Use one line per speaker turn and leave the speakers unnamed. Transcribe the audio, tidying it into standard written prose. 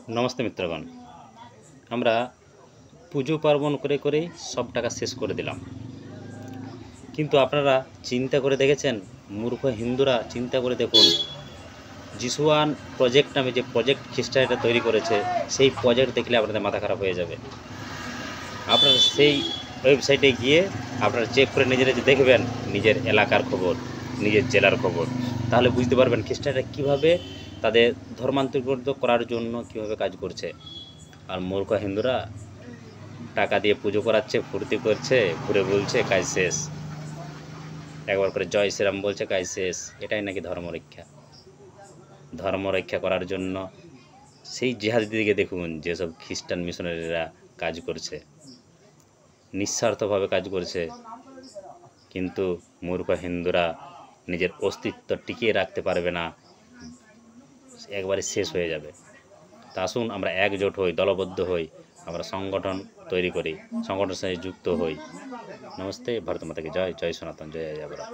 নমস্তে মিত্রগণ, আমরা পুজো পার্বণ করে করেই সব টাকা শেষ করে দিলাম। কিন্তু আপনারা চিন্তা করে দেখেছেন? মূর্খ হিন্দুরা, চিন্তা করে দেখুন, যিশুয়ান প্রজেক্ট নামে যে প্রজেক্ট খ্রিস্টানরা তৈরি করেছে, সেই প্রজেক্ট দেখলে আপনাদের মাথা খারাপ হয়ে যাবে। আপনারা সেই ওয়েবসাইটে গিয়ে আপনারা চেক করে নিজেরা যে দেখবেন নিজের এলাকার খবর, নিজের জেলার খবর, তাহলে বুঝতে পারবেন খ্রিস্টানরা কীভাবে তাদের ধর্মান্তরিত করার জন্য কীভাবে কাজ করছে। আর মূর্খ হিন্দুরা টাকা দিয়ে পুজো করাচ্ছে, ফুর্তি করছে, ঘুরে বলছে কাজ শেষ, একবার করে জয় শ্রীরাম বলছে কাজ শেষ। এটাই নাকি ধর্মরক্ষা। ধর্মরক্ষা করার জন্য সেই জিহাদের দিকে দেখুন, যেসব খ্রিস্টান মিশনারিরা কাজ করছে, নিঃস্বার্থভাবে কাজ করছে, কিন্তু মূর্খ হিন্দুরা নিজের অস্তিত্ব টিকিয়ে রাখতে পারবে না, একবারে শেষ হয়ে যাবে। তা আসুন আমরা একজোট হই, দলবদ্ধ হই, আমরা সংগঠন তৈরি করি, সংগঠনের সাথে যুক্ত হই। নমস্তে, ভারত মাতা কি জয়, জয় সনাতন, জয় জয়।